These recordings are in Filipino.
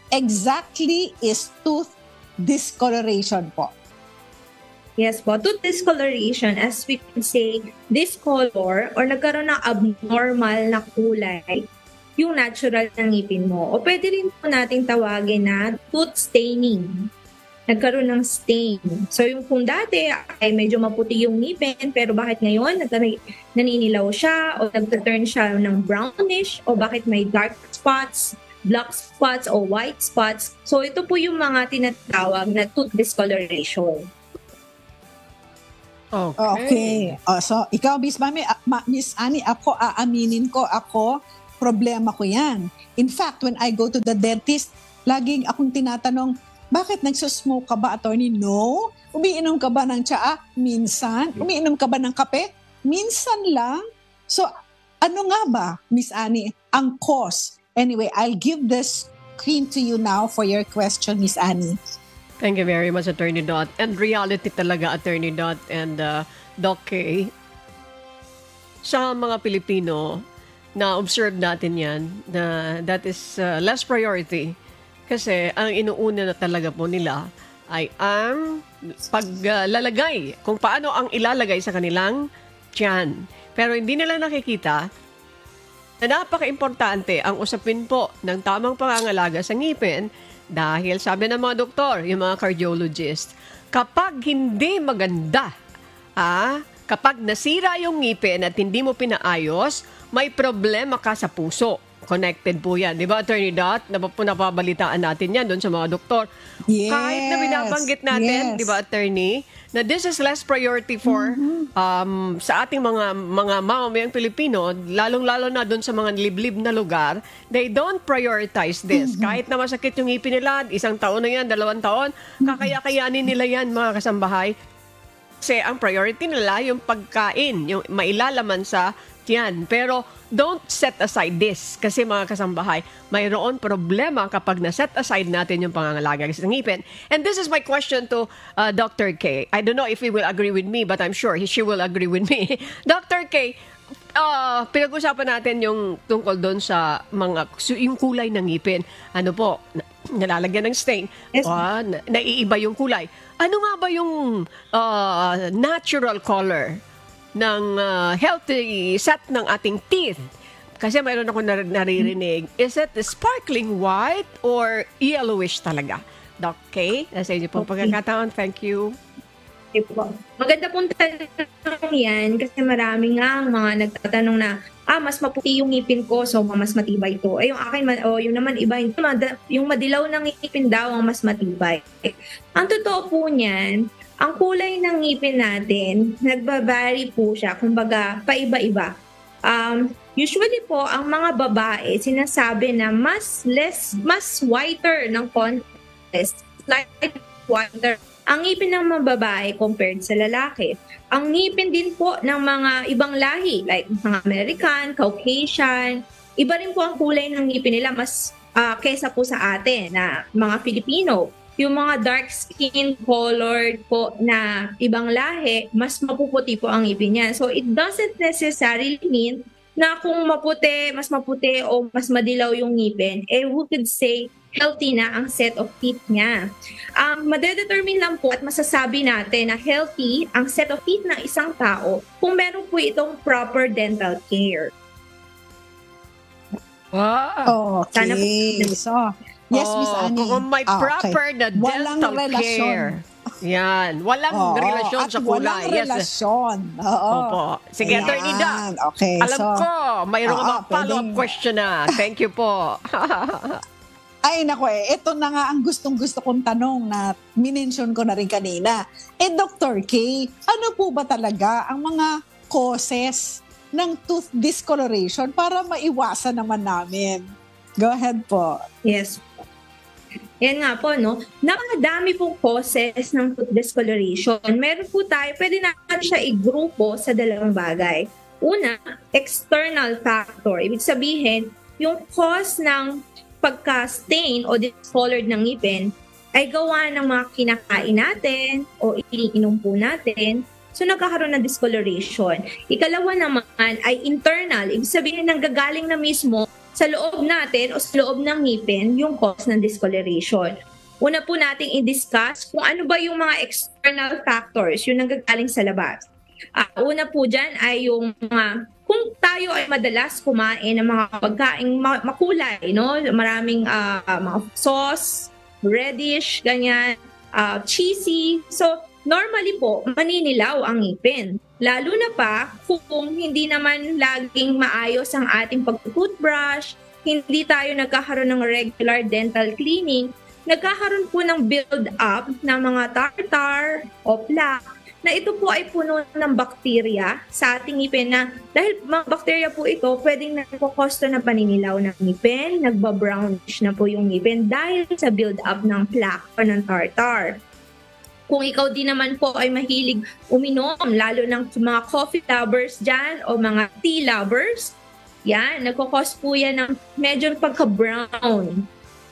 exactly is tooth discoloration po? Yes po, tooth discoloration, as we can say, discolor or nagkaroon ng abnormal na kulay yung natural ng ngipin mo. O pwede rin po nating tawagin na tooth staining. Nagkaroon ng stain. So yung kung dati ay medyo maputi yung ngipin, pero bakit ngayon naninilaw siya o nag-turn siya ng brownish o bakit may dark spots, black spots o white spots. So ito po yung mga tinatawag na tooth discoloration. Okay. So, ikaw, Miss Annie, ako, aaminin ko, problema ko yan. In fact, when I go to the dentist, laging akong tinatanong, bakit nagsusmoke ka ba, attorney? No. Umiinom ka ba ng tsaa? Minsan. Umiinom ka ba ng kape? Minsan lang. So, ano nga ba, Miss Annie, ang cause? Anyway, I'll give this screen to you now for your question, Miss Annie. Thank you very much, Attorney Dot. And reality talaga, Attorney Dot and Doc Kay. Sa mga Pilipino, na-observe natin yan, na that is less priority. Kasi ang inuuna na talaga po nila ay ang paglalagay, kung paano ang ilalagay sa kanilang tiyan. Pero hindi nila nakikita na napaka-importante ang usapin po ng tamang pangangalaga sa ngipin. Dahil sabi ng mga doktor, yung mga cardiologist, kapag hindi maganda, kapag nasira yung ngipin at hindi mo pinaayos, may problema ka sa puso. Connected po yan. Di ba, Attorney Dot? Napabalitaan natin yan doon sa mga doktor. Yes, kahit na binabanggit natin, di ba, Attorney, na this is less priority for sa ating mga mamamayang Pilipino, lalong-lalo na doon sa mga liblib na lugar, they don't prioritize this. Kahit na masakit yung ngipin nila, 1 taon na yan, 2 taon, kakaya-kayanin nila yan, mga kasambahay. Kasi ang priority nila yung pagkain, yung mailalaman sa tiyan. Pero don't set aside this kasi mga kasambahay, mayroon problema kapag na-set aside natin yung pangangalaga sa ngipin. And this is my question to Dr. K. I don't know if he will agree with me, but I'm sure she will agree with me. Dr. K, pinag-usapan natin yung tungkol doon sa yung kulay ng ngipin. Ano po, nalalagyan ng stain. Yes. Naiiba yung kulay. Ano nga ba yung natural color ng healthy set ng ating teeth? Kasi mayroon ako naririnig. Is it sparkling white or yellowish talaga? Doc K, nasa inyo po pagkakataon. Thank you. Okay po. Maganda pong tanong yan kasi marami nga mga nagtatanong na mas maputi yung ngipin ko so mas matibay ito. Yung akin, yung naman iba, yung madilaw ng ngipin daw ang mas matibay. Ang totoo po niyan, ang kulay ng ngipin natin, nagbabari po siya, kumbaga paiba-iba. Usually po, ang mga babae, sinasabi na mas whiter ng contrast, slightly whiter ang ngipin ng mga babae compared sa lalaki. Ang ngipin din po ng mga ibang lahi, like mga American, Caucasian, iba rin po ang kulay ng ngipin nila mas kesa po sa atin na mga Filipino. Yung mga dark skin colored po na ibang lahi, mas mapuputi po ang ngipin niya. So it doesn't necessarily mean na kung mas maputi o mas madilaw yung ngipin, we could say healthy na ang set of teeth niya. Madedetermine lang po at masasabi natin na healthy ang set of teeth ng isang tao kung meron po itong proper dental care. Wow! Okay. So, yes, Miss Annie. Kung may proper na dental care. Yan. Walang relasyon sa kulay. Walang relasyon. Opo. Sige, Attorney Da. Okay, alam ko, mayroong mga follow-up question na. Thank you po. Ay, naku ito na nga ang gustong-gusto kong tanong na minention ko na rin kanina. Dr. K, ano po ba talaga ang mga causes ng tooth discoloration para maiwasan naman namin? Go ahead po. Yes. Yan nga po, no? Napakadami pong causes ng tooth discoloration. Meron po tayo, pwede natin siya i-grupo sa 2 bagay. Una, external factor. Ibig sabihin, yung cause ng pagka-stain o discolored ng ngipin ay gawa ng mga kinakain natin o iniinom po natin. So, nagkakaroon ng discoloration. Ikalawa naman ay internal. Ibig sabihin, nanggagaling na mismo sa loob natin o sa loob ng ngipin yung cause ng discoloration. Una po nating i-discuss kung ano ba yung mga external factors, yung nanggagaling sa labas. Una po dyan ay yung mga, kung tayo ay madalas kumain ng mga pagkaing makulay, no? Maraming mga sauce, reddish, ganyan, cheesy. So, normally po, maninilaw ang ngipin. Lalo na pa kung hindi naman laging maayos ang ating pag-toothbrush, hindi tayo nagkakaroon ng regular dental cleaning, nagkakaroon po ng build-up ng mga tartar o plaque na ito po ay puno ng bakterya sa ating ngipin na dahil mga bakterya po ito, pwedeng nagkokosto ng paninilaw ng ngipin, nagba-brownish na po yung ngipin dahil sa build-up ng plaque o ng tartar. Kung ikaw din naman po ay mahilig uminom, lalo ng mga coffee lovers dyan o mga tea lovers, yan, nagkakos po yan ng medyo pagka-brown.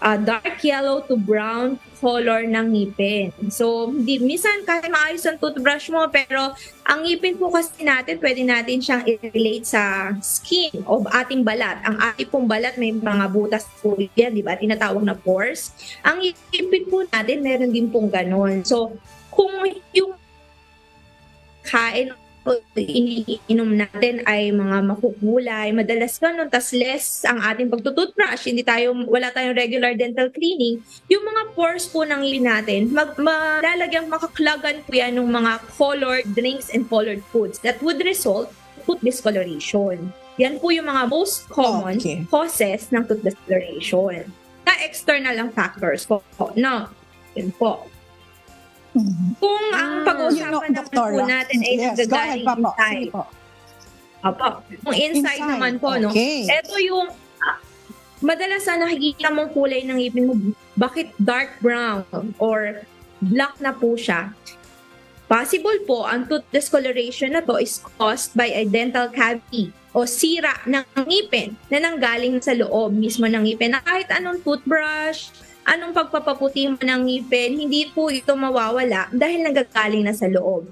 Dark yellow to brown color ng ngipin. So, minsan kahit maayos ang toothbrush mo, pero ang ngipin po kasi natin, pwede natin siyang i-relate sa skin o ating balat. Ang ating pong balat, may mga butas po yan, di ba? Tinatawag na pores. Ang ngipin po natin, meron din pong ganon. So, kung yung kain o iniinom natin ay mga makukulay, madalas ganun, tas less ang ating pagtutoothbrush, wala tayong regular dental cleaning, yung mga pores po ng ngipin natin, malalagyan, makaklagan po yan ng mga colored drinks and colored foods that would result in tooth discoloration. Yan po yung mga most common causes ng tooth discoloration. Na external ang factors po. No, yun po. Kung ang pag-uusapan naman po natin ay nagagaling inside. Opo. Kung inside naman po, no? Ito yung madalas na nakikita mong kulay ng ngipin mo, bakit dark brown or black na po siya? Possible po, ang tooth discoloration na to is caused by a dental cavity o sira ng ngipin na nanggaling sa loob mismo ng ngipin na kahit anong toothbrush, anong pagpapaputi mo ng ngipin, hindi po ito mawawala dahil nanggagaling na sa loob.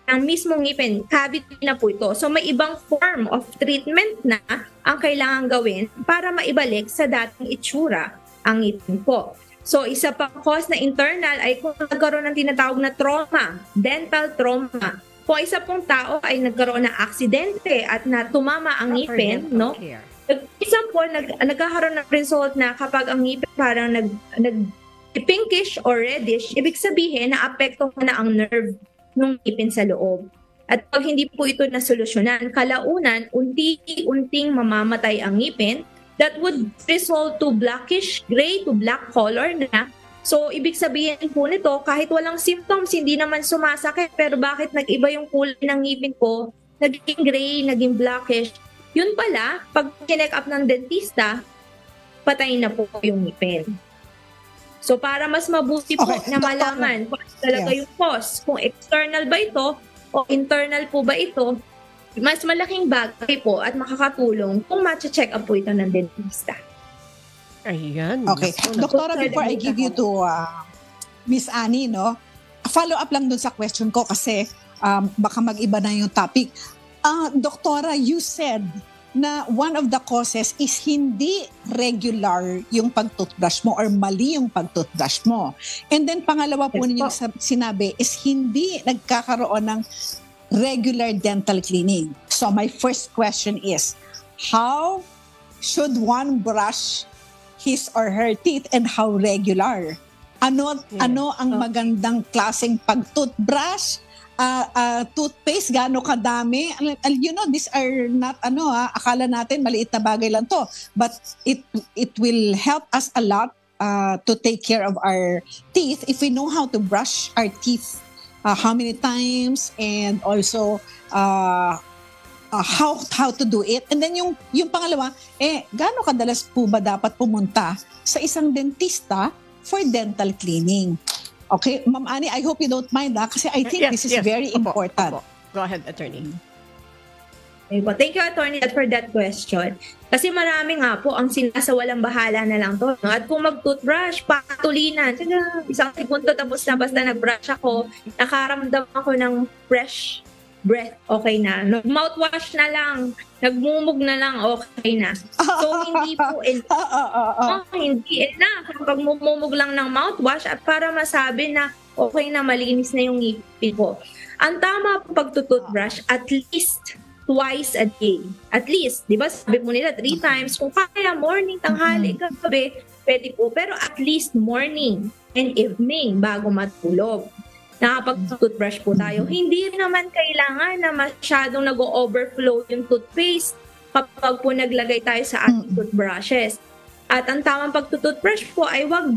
Ang mismong ngipin, cavity na po ito. So may ibang form of treatment na ang kailangan gawin para maibalik sa dating itsura ang ngipin po. So isa pang cause na internal ay kung nagkaroon ng tinatawag na trauma, dental trauma. Kung isa pong tao ay nagkaroon ng aksidente at na tumama ang ngipin, no? Isa po, nagkakaroon ng result na kapag ang ngipin parang pinkish or reddish, ibig sabihin na apekto na ang nerve ng ngipin sa loob. At pag hindi po ito nasolusyonan, kalaunan, unti-unting mamamatay ang ngipin, that would result to blackish, gray to black color na. So, ibig sabihin po nito, kahit walang symptoms, hindi naman sumasakit, pero bakit nag-iba yung kulay ng ngipin ko, naging gray, naging blackish, yun pala, pag check up ng dentista, patay na po yung ngipin. So para mas mabuti po na malaman kung talaga yung cause, kung external ba ito o internal po ba ito, mas malaking bagay po at makakatulong kung ma-check up po ito ng dentista. Ayan. Okay. Doktora, before I give you to Miss Annie, no? Follow up lang dun sa question ko kasi baka mag-iba na yung topic. Doktora, you said na one of the causes is hindi regular yung pag-toothbrush mo or mali yung pag-toothbrush mo. And then pangalawa po ninyong sinabi is hindi nagkakaroon ng regular dental cleaning. So my first question is, how should one brush his or her teeth and how regular? Ano ang magandang klaseng pag-toothbrush? Toothpaste, gaano kadami? You know, these are not, akala natin maliit na bagay lang to. But it will help us a lot to take care of our teeth if we know how to brush our teeth. How many times and also how to do it. And then yung pangalawa, gaano kadalas po ba dapat pumunta sa isang dentista for dental cleaning? Okay, Ma'am Annie, I hope you don't mind kasi I think this is very important. Go ahead, attorney. Okay, well, thank you, attorney, for that question. Kasi marami nga po ang sinasawalang bahala na lang to. No? At kung mag-toothbrush, patulinan. Isang segundo tapos na basta nag-brush ako, nakaramdam ako ng fresh breath, okay na. Mouthwash na lang, nagmumug na lang, okay na. So, hindi po hindi enough kapag mumumug lang ng mouthwash at para masabi na okay na, malinis na yung ngipin ko. Ang tama po pagtututbrush, at least twice a day. At least, di ba, sabi po nila 3 times. Kung kaya morning, tanghali, gabi, pwede po. Pero at least morning and evening bago matulog. Nakapag-toothbrush po tayo. Hindi naman kailangan na masyadong nag-overflow yung toothpaste kapag po naglagay tayo sa ating toothbrushes. At ang tamang pagtutoothbrush po ay wag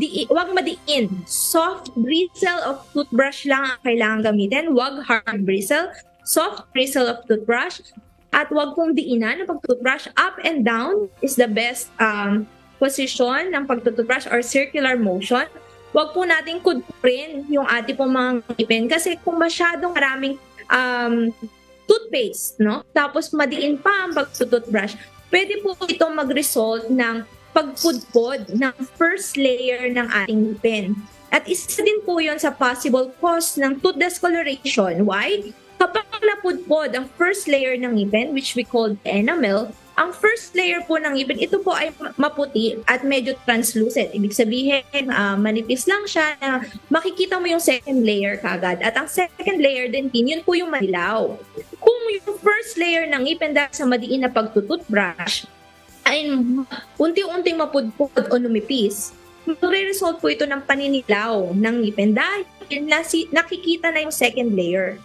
madiin. Soft bristle of toothbrush lang ang kailangan gamitin. Wag hard bristle. Soft bristle of toothbrush. At wag pong diinan ng pagtutoothbrush. Up and down is the best position ng pagtutoothbrush or circular motion. Wag po natin kudkurin yung ating pong mga ngipin kasi kung masyadong maraming toothpaste, no? Tapos madiin pa ang pagtutoothbrush, pwede po itong mag-result ng pagpudpod ng first layer ng ating ngipin. At isa din po yun sa possible cause ng tooth discoloration. Why? Kapag napudpod ang first layer ng ngipin, which we call enamel, ang first layer po ng ngipin, ito po ay maputi at medyo translucent. Ibig sabihin, manipis lang siya na makikita mo yung second layer kagad. At ang second layer din, yun po yung madilaw. Kung yung first layer ng ngipin dahil sa madiin na pagtututbrush ay unti-unting mapudpod o numipis, magre-result po ito ng paninilaw ng ngipin dahil nakikita na yung second layer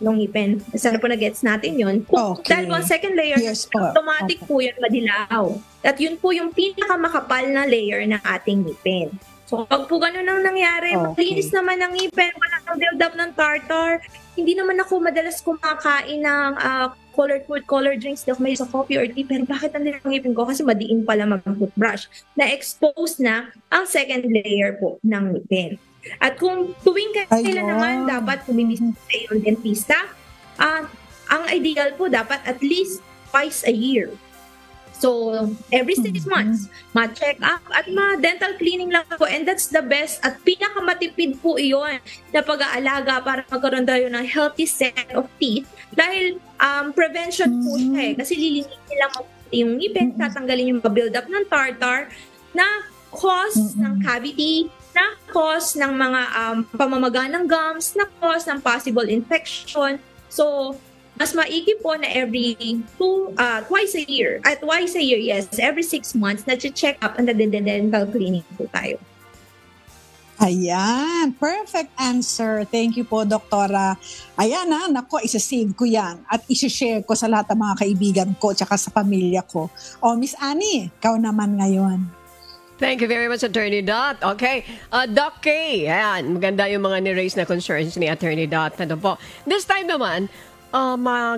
ng ngipin. Sana po na-gets natin yun. Dahil po ang second layer, automatic po yun madilaw. At yun po yung pinakamakapal na layer ng ating ngipin. So, pag po ganun ang nangyari, malinis naman ang ngipin, walang build up ng tartar. Hindi naman ako madalas kumakain ng colored food, colored drinks, may sa coffee or tea, pero bakit ang ngipin ko? Kasi madiin pala mag-toothbrush. Na-expose na ang second layer po ng ngipin. At kung tuwing kailan naman dapat bumimisita sa iyong dentista, ang ideal po dapat at least twice a year. So, every 6 months, ma-check up at ma-dental cleaning lang po. And that's the best at pinakamatipid po iyon na pag-aalaga para magkaroon tayo ng healthy set of teeth. Dahil prevention po siya eh. Kasi lilinisin lang yung ngipin, tatanggalin yung build up ng tartar na cause ng cavity, na cause ng mga pamamaga ng gums, na cause ng possible infection. So, mas maigi po na twice a year, yes, every 6 months, na-check up and dental cleaning po tayo. Ayan, perfect answer. Thank you po, Doktora. Ayan nako, isa-save ko yan at isa-share ko sa lahat ng mga kaibigan ko tsaka sa pamilya ko. Miss Annie, ikaw naman ngayon. Thank you very much, Attorney Dot. Okay, Doc K, ayan, maganda yung mga ni-raise na concerns ni Attorney Dot. Ano po? This time naman,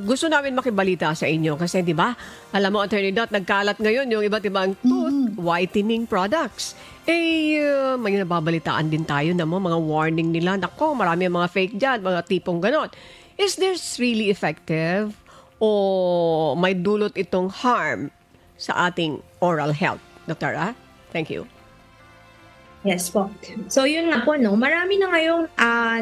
gusto namin makibalita sa inyo kasi di ba, alam mo, Attorney Dot, nagkalat ngayon yung iba't ibang tooth whitening products. May nababalitaan din tayo na mga warning nila. Nako, marami mga fake dyan, mga tipong ganon. Is this really effective o may dulot itong harm sa ating oral health, Doktora? Thank you. Yes po. So yun nga po, no, marami na ngayong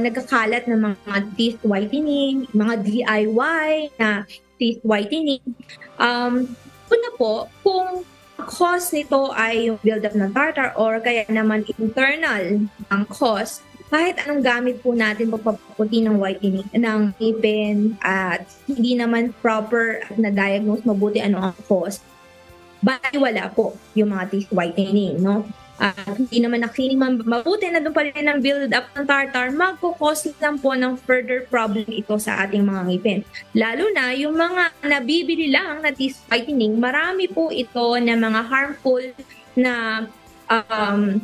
nagkakalat ng mga teeth whitening, mga DIY na teeth whitening. Una po, kung cause nito ay yung build-up ng tartar or kaya naman internal ang cause, kahit anong gamit po natin pagpaputi ng whitening ng ngipin at hindi naman proper at na-diagnose mabuti ano ang cause, baliwala po yung mga teeth whitening, no? Hindi naman na-cleaning mabuti, na doon pa rin ang build-up ng tartar, magkukos lang po ng further problem ito sa ating mga ngipin. Lalo na yung mga nabibili lang na teeth whitening, marami po ito na mga harmful na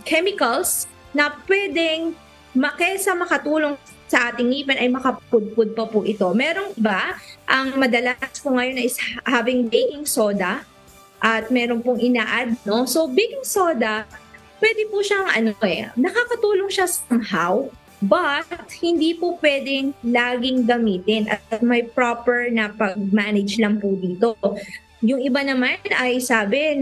chemicals na pwedeng kaysa makatulong sa ating ngipin ay makapudpud pa po ito. Merong iba, ang madalas po ngayon is having baking soda, at meron pong ina-add, no? So, baking soda, pwede po siyang, nakakatulong siya somehow, but hindi po pwedeng laging gamitin at may proper na pag-manage lang po dito. Yung iba naman ay sabi,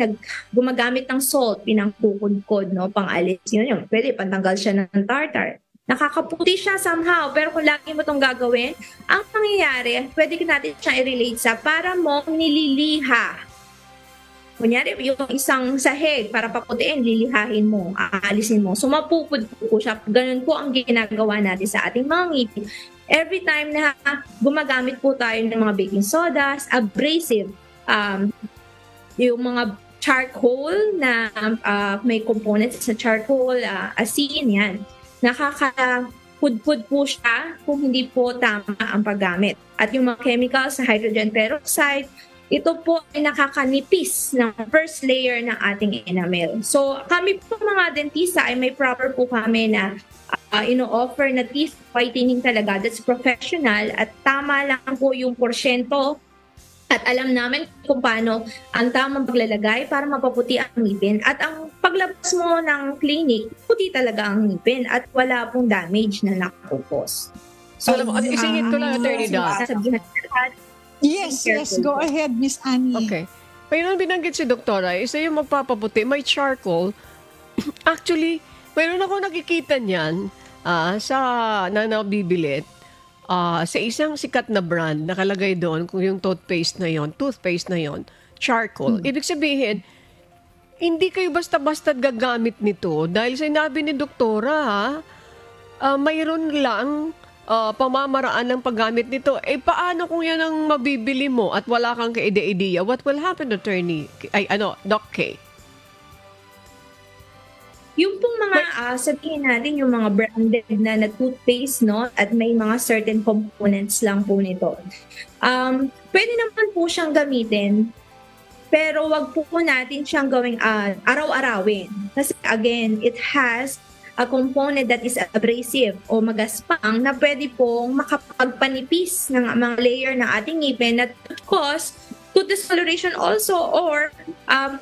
gumagamit ng salt, pinangkukod-kod, no? Pang-alis, yun. Pwede, pantanggal siya ng tartar. Nakakaputi siya somehow, pero kung lagi mo itong gagawin, ang mangyayari, pwede natin siyang i-relate sa para mo nililiha. Kunyari, yung isang sahig para paputiin, lilihahin mo, aalisin mo. So, mapupudpo siya. Ganun po ang ginagawa natin sa ating mga ngipin. Every time na gumagamit po tayo ng mga baking sodas, abrasive, yung mga charcoal na may components sa charcoal, asin, yan. Nakakapudpud po siya kung hindi po tama ang paggamit. At yung mga chemicals sa hydrogen peroxide, ito po ay nakakanipis ng first layer ng ating enamel. So kami po mga dentista ay may proper po kami na ino-offer na teeth whitening talaga. That's professional at tama lang po yung porsyento at alam namin kung paano ang tamang paglalagay para mapaputi ang ngipin. At ang paglabas mo ng clinic, puti talaga ang ngipin at wala pong damage na nakapupos. So, isingit ko lang, Attorney Dot. Yes, go ahead, Miss Annie. Okay. Pero binanggit si Doktora, isa yung magpapaputi, may charcoal. Actually, mayroon ako nakikita niyan sa nabibilit sa isang sikat na brand, nakalagay doon kung yung toothpaste na yon, charcoal. Ibig sabihin, hindi kayo basta-basta gagamit nito dahil sinabi ni Doktora, mayroon lang pamamaraan ng paggamit nito. Paano kung yan ang mabibili mo at wala kang ka-idea? What will happen, Attorney? Doc K? Yung pong mga, sabihin natin, yung mga branded na toothpaste, no? At may mga certain components lang po nito. Pwede naman po siyang gamitin, pero wag po natin siyang gawing araw-arawin. Kasi again, it has a component that is abrasive o magaspang na pwede pong makapagpanipis ng mga layer ng ating ngipin that could cause tooth discoloration also or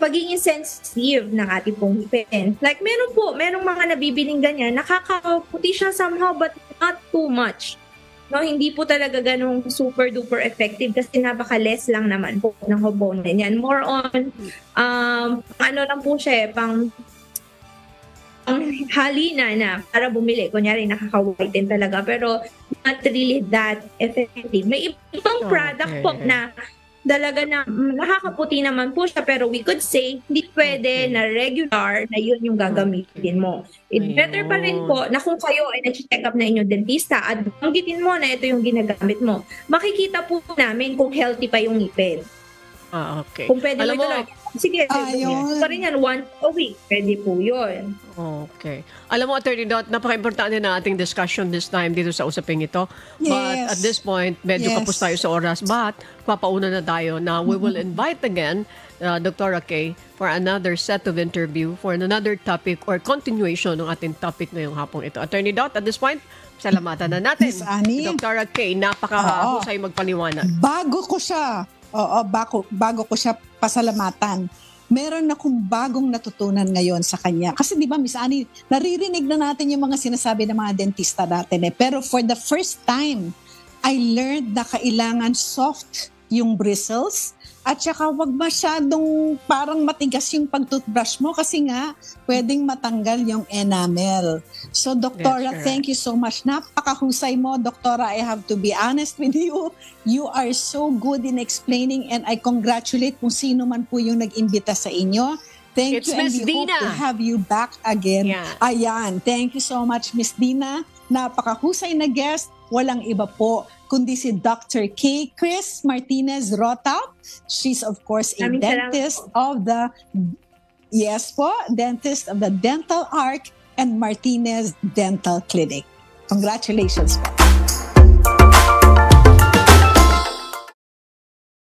pagiging sensitive ng ating pong ngipin. Like merong mga nabibiling ganyan, nakakaputi siya somehow but not too much. No, hindi po talaga ganong super duper effective kasi napaka-less lang naman po ng hormone niyan. More on lang po siya pang ang halina na para bumili. Kunyari, nakaka-whiten talaga. Pero not really that effective. May ibang product po na talaga na nakakaputi naman po siya. Pero we could say, hindi pwede na regular na yun yung gagamitin mo. It better pa rin po na kung kayo ay nag-check up na inyong dentista at banggitin mo na ito yung ginagamit mo, makikita po namin kung healthy pa yung ngipin. Okay. Kung pwede mo ito, sige, pa rin yan, once a week. Pwede po yun. Okay. Alam mo, Attorney Dot, napaka-importante na ating discussion this time dito sa usaping ito. Yes. But at this point, medyo kapos tayo sa oras. But, papauna na tayo na we will invite again Dr. K for another set of interview for another topic or continuation ng ating topic ngayong hapong ito. Attorney Dot, at this point, salamatan na natin. Miss Annie. Dr. K, napakahusay magpaliwanag. Bago ko siya pasalamatan, meron akong bagong natutunan ngayon sa kanya. Kasi di ba, Miss Annie, naririnig na natin yung mga sinasabi ng mga dentista natin Pero for the first time, I learned na kailangan soft yung bristles at saka wag masyadong parang matigas yung pag-toothbrush mo kasi nga pwedeng matanggal yung enamel. So, Doktora, thank you so much. Napakahusay mo, Doktora. I have to be honest with you. You are so good in explaining and I congratulate kung sino man po yung nag-imbita sa inyo. Thank you and we hope to have you back again. Yeah. Ayan. Thank you so much, Miss Dina. Napakahusay na guest. Walang iba po kundi si Dr. K. Chris Martinez Rota. She's of course a dentist of the Dental Arc and Martinez Dental Clinic. Congratulations po.